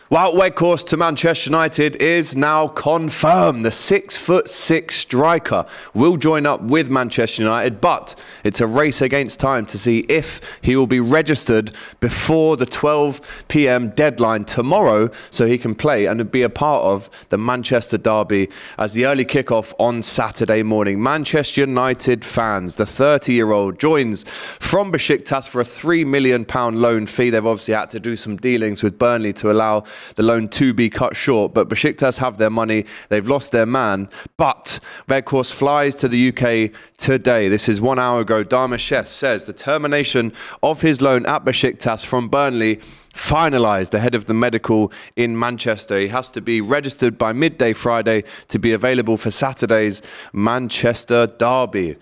Wout Weghorst to Manchester United is now confirmed. The 6'6" striker will join up with Manchester United, but it's a race against time to see if he will be registered before the 12 p.m. deadline tomorrow so he can play and be a part of the Manchester derby as the early kickoff on Saturday morning. Manchester United fans, the 30-year-old joins from Besiktas for a £3 million loan fee. They've obviously had to do some dealings with Burnley to allow the loan to be cut short, but Besiktas have their money. They've lost their man, but Weghorst flies to the UK today. This is 1 hour ago. Darmasheth says the termination of his loan at Besiktas from Burnley finalised ahead of the medical in Manchester. He has to be registered by midday Friday to be available for Saturday's Manchester derby.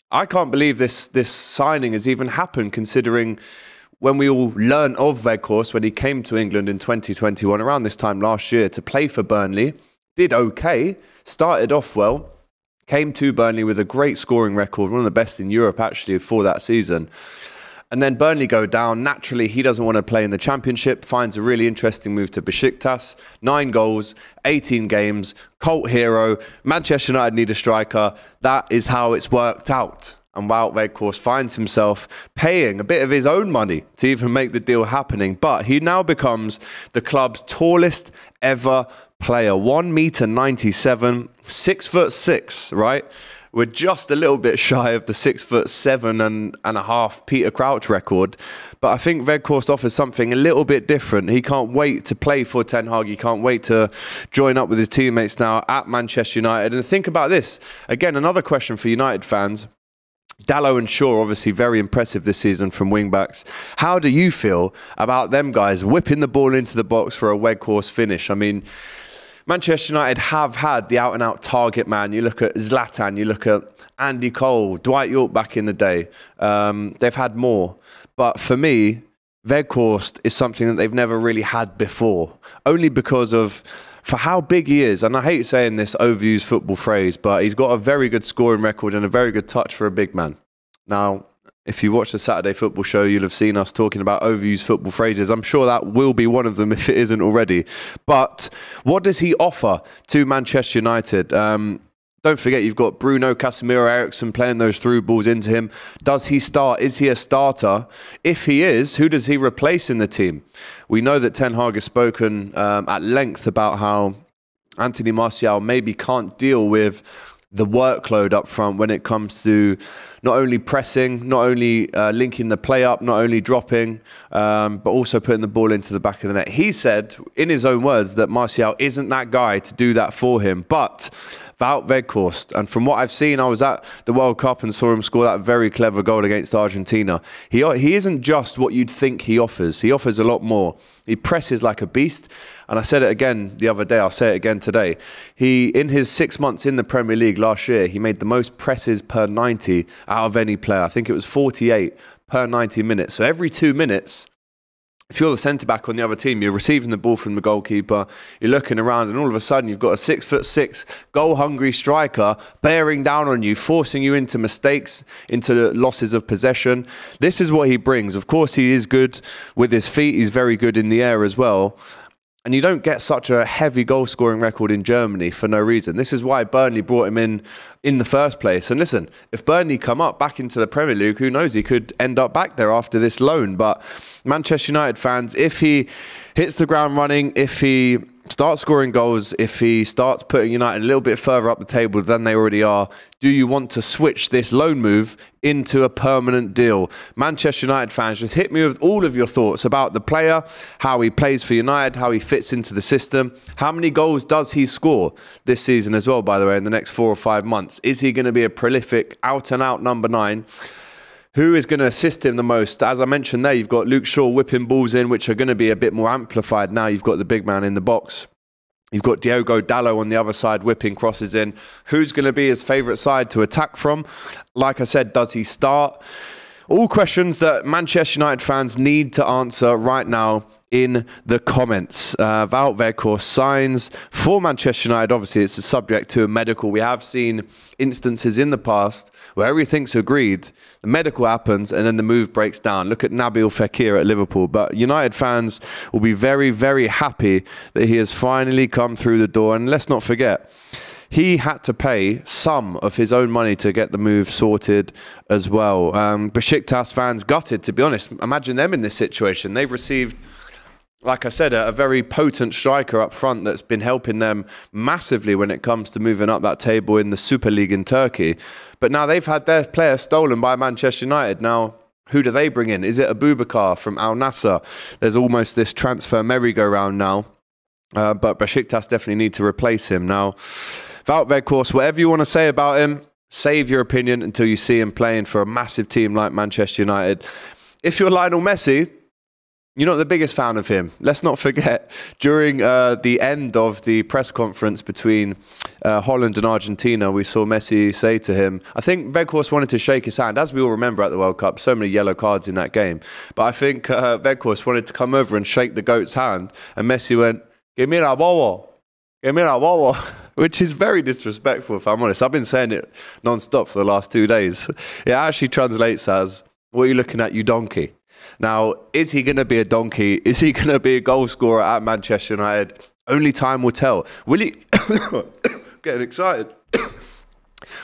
I can't believe this signing has even happened, considering when we all learned of Weghorst when he came to England in 2021, around this time last year, to play for Burnley. Did okay, started off well, came to Burnley with a great scoring record, one of the best in Europe actually for that season. And then Burnley go down. Naturally, he doesn't want to play in the Championship, finds a really interesting move to Besiktas. 9 goals, 18 games, cult hero. Manchester United need a striker. That is how it's worked out. And Wout Weghorst finds himself paying a bit of his own money to even make the deal happening. But he now becomes the club's tallest ever player. 1'97", 6'6", right? We're just a little bit shy of the 6'7" and a half Peter Crouch record. But I think Weghorst offers something a little bit different. He can't wait to play for Ten Hag. He can't wait to join up with his teammates now at Manchester United. And think about this. Again, another question for United fans. Dalot and Shaw, obviously very impressive this season from wing-backs. How do you feel about them guys whipping the ball into the box for a Weghorst finish? I mean, Manchester United have had the out-and-out target man. You look at Zlatan, you look at Andy Cole, Dwight York back in the day. They've had more. But for me, Weghorst is something that they've never really had before. Only because of for how big he is, and I hate saying this overused football phrase, but he's got a very good scoring record and a very good touch for a big man. Now, if you watch the Saturday Football Show, you'll have seen us talking about overused football phrases. I'm sure that will be one of them if it isn't already. But what does he offer to Manchester United? Don't forget, you've got Bruno, Casemiro, Eriksen playing those through balls into him. Does he start? Is he a starter? If he is, who does he replace in the team? We know that Ten Hag has spoken at length about how Anthony Martial maybe can't deal with the workload up front when it comes to not only pressing, not only linking the play up, not only dropping, but also putting the ball into the back of the net. He said, in his own words, that Martial isn't that guy to do that for him. But Wout Weghorst, and from what I've seen, I was at the World Cup and saw him score that very clever goal against Argentina. He isn't just what you'd think he offers. He offers a lot more. He presses like a beast. And I said it again the other day, I'll say it again today. In his 6 months in the Premier League last year, he made the most presses per 90 out of any player. I think it was 48 per 90 minutes. So every 2 minutes, if you're the centre-back on the other team, you're receiving the ball from the goalkeeper, you're looking around, and all of a sudden you've got a 6'6", goal-hungry striker bearing down on you, forcing you into mistakes, into losses of possession. This is what he brings. Of course, he is good with his feet. He's very good in the air as well. And you don't get such a heavy goal-scoring record in Germany for no reason. This is why Burnley brought him in the first place. And listen, if Burnley come up back into the Premier League, who knows? He could end up back there after this loan. But Manchester United fans, if he hits the ground running, if he starts scoring goals, if he starts putting United a little bit further up the table than they already are, do you want to switch this loan move into a permanent deal? Manchester United fans, just hit me with all of your thoughts about the player, how he plays for United, how he fits into the system. How many goals does he score this season as well, by the way, in the next 4 or 5 months? Is he going to be a prolific, out-and-out number 9? Who is going to assist him the most? As I mentioned there, you've got Luke Shaw whipping balls in, which are going to be a bit more amplified now. You've got the big man in the box. You've got Diogo Dalot on the other side whipping crosses in. Who's going to be his favourite side to attack from? Like I said, does he start? All questions that Manchester United fans need to answer right now in the comments. Wout Weghorst signs for Manchester United. Obviously, it's subject to a medical. We have seen instances in the past where everything's agreed, the medical happens, and then the move breaks down. Look at Nabil Fekir at Liverpool. But United fans will be very, very happy that he has finally come through the door. And let's not forget, he had to pay some of his own money to get the move sorted as well. Besiktas fans gutted, to be honest. Imagine them in this situation. They've received, like I said, a very potent striker up front that's been helping them massively when it comes to moving up that table in the Super League in Turkey. But now they've had their player stolen by Manchester United. Now, who do they bring in? Is it Abubakar from Al Nassr? There's almost this transfer merry-go-round now. But Besiktas definitely need to replace him. Now, Wout Weghorst, whatever you want to say about him, save your opinion until you see him playing for a massive team like Manchester United. If you're Lionel Messi, you're not the biggest fan of him. Let's not forget, during the end of the press conference between Holland and Argentina, we saw Messi say to him, I think Weghorst wanted to shake his hand, as we all remember at the World Cup, so many yellow cards in that game. But I think Weghorst wanted to come over and shake the GOAT's hand, and Messi went, "Que mira, bobo. Que mira, bobo." Which is very disrespectful, if I'm honest. I've been saying it non-stop for the last 2 days. It actually translates as, "What are you looking at, you donkey?" Now, is he going to be a donkey? Is he going to be a goal scorer at Manchester United? Only time will tell. Will he... Getting excited.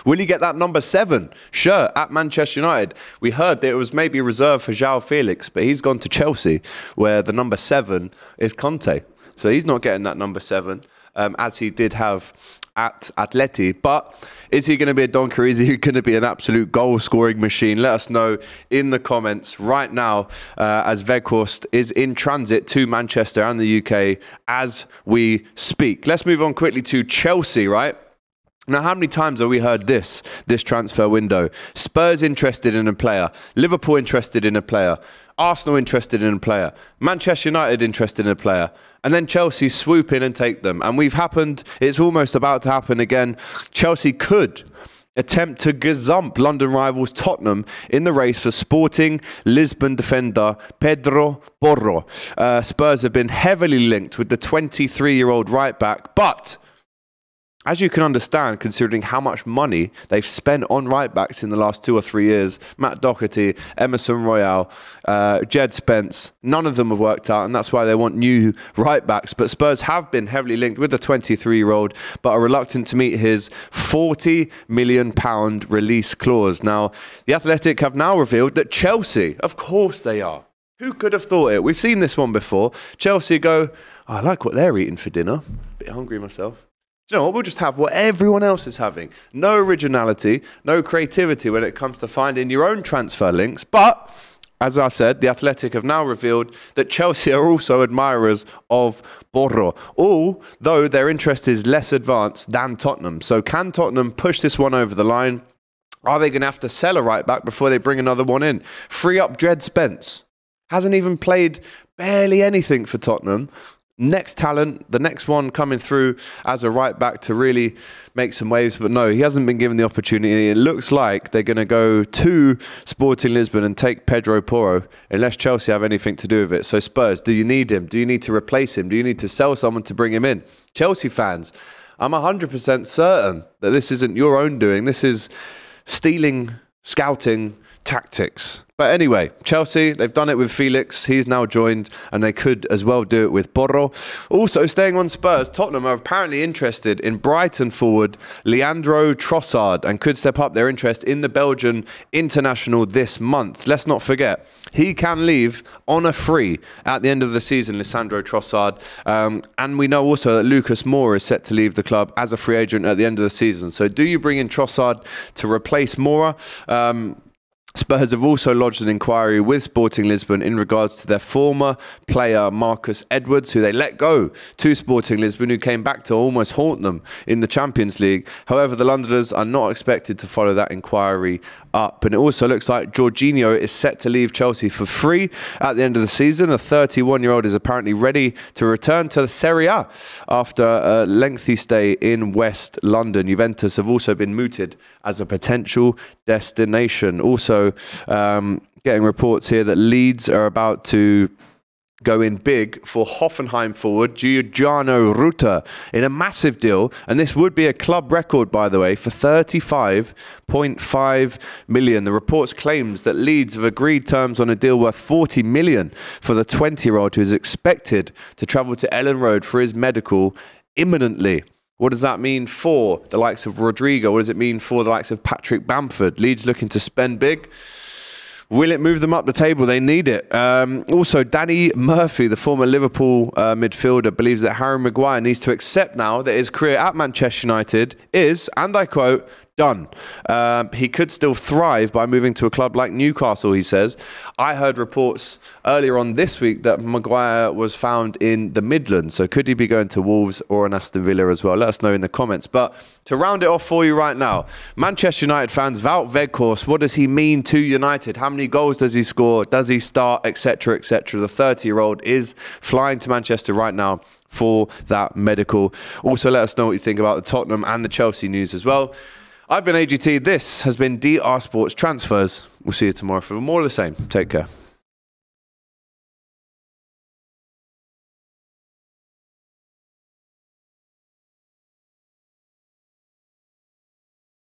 Will he get that number 7 shirt at Manchester United? We heard that it was maybe reserved for João Felix, but he's gone to Chelsea, where the number 7 is Conte. So he's not getting that number 7, as he did have at Atleti. But is he going to be a donkey, or is he going to be an absolute goal-scoring machine? Let us know in the comments right now, as Weghorst is in transit to Manchester and the UK as we speak. Let's move on quickly to Chelsea, right? Now, how many times have we heard this transfer window? Spurs interested in a player. Liverpool interested in a player. Arsenal interested in a player. Manchester United interested in a player. And then Chelsea swoop in and take them. And it's almost about to happen again. Chelsea could attempt to gazump London rivals Tottenham in the race for Sporting Lisbon defender Pedro Porro. Spurs have been heavily linked with the 23-year-old right-back, but as you can understand, considering how much money they've spent on right-backs in the last 2 or 3 years, Matt Doherty, Emerson Royale, Jed Spence, none of them have worked out, and that's why they want new right-backs. But Spurs have been heavily linked with the 23-year-old, but are reluctant to meet his £40 million release clause. Now, The Athletic have now revealed that Chelsea, of course they are. Who could have thought it? We've seen this one before. Chelsea go, oh, I like what they're eating for dinner. A bit hungry myself. You know what, we'll just have what everyone else is having. No originality, no creativity when it comes to finding your own transfer links. But, as I've said, The Athletic have now revealed that Chelsea are also admirers of Porro, although their interest is less advanced than Tottenham. So can Tottenham push this one over the line? Are they going to have to sell a right back before they bring another one in? Free up Jed Spence. Hasn't even played barely anything for Tottenham. Next talent, the next one coming through as a right back to really make some waves. But no, he hasn't been given the opportunity. It looks like they're going to go to Sporting Lisbon and take Pedro Porro, unless Chelsea have anything to do with it. So Spurs, do you need him? Do you need to replace him? Do you need to sell someone to bring him in? Chelsea fans, I'm 100% certain that this isn't your own doing. This is stealing, scouting tactics. But anyway, Chelsea, they've done it with Felix. He's now joined, and they could as well do it with Porro. Also, staying on Spurs, Tottenham are apparently interested in Brighton forward Leandro Trossard and could step up their interest in the Belgian international this month. Let's not forget, he can leave on a free at the end of the season, Leandro Trossard. And we know also that Lucas Moura is set to leave the club as a free agent at the end of the season. So do you bring in Trossard to replace Moura? Spurs have also lodged an inquiry with Sporting Lisbon in regards to their former player Marcus Edwards, who they let go to Sporting Lisbon, who came back to almost haunt them in the Champions League. However, the Londoners are not expected to follow that inquiry up. And it also looks like Jorginho is set to leave Chelsea for free at the end of the season. The 31-year-old is apparently ready to return to the Serie A after a lengthy stay in West London. Juventus have also been mooted as a potential destination. Also, getting reports here that Leeds are about to going big for Hoffenheim forward Giuliano Rutter in a massive deal, and this would be a club record, by the way, for 35.5 million. The reports claims that Leeds have agreed terms on a deal worth 40 million for the 20-year-old, who is expected to travel to Ellen Road for his medical imminently. What does that mean for the likes of Rodrigo? What does it mean for the likes of Patrick Bamford? Leeds looking to spend big. Will it move them up the table? They need it. Also, Danny Murphy, the former Liverpool midfielder, believes that Harry Maguire needs to accept now that his career at Manchester United is, and I quote, done. He could still thrive by moving to a club like Newcastle, he says. I heard reports earlier on this week that Maguire was found in the Midlands. So could he be going to Wolves or an Aston Villa as well? Let us know in the comments. But to round it off for you right now, Manchester United fans, Wout Weghorst, what does he mean to United? How many goals does he score? Does he start? Etc., etc. The 30-year-old is flying to Manchester right now for that medical. Also, let us know what you think about the Tottenham and the Chelsea news as well. I've been AGT. This has been DR Sports Transfers. We'll see you tomorrow for more of the same. Take care.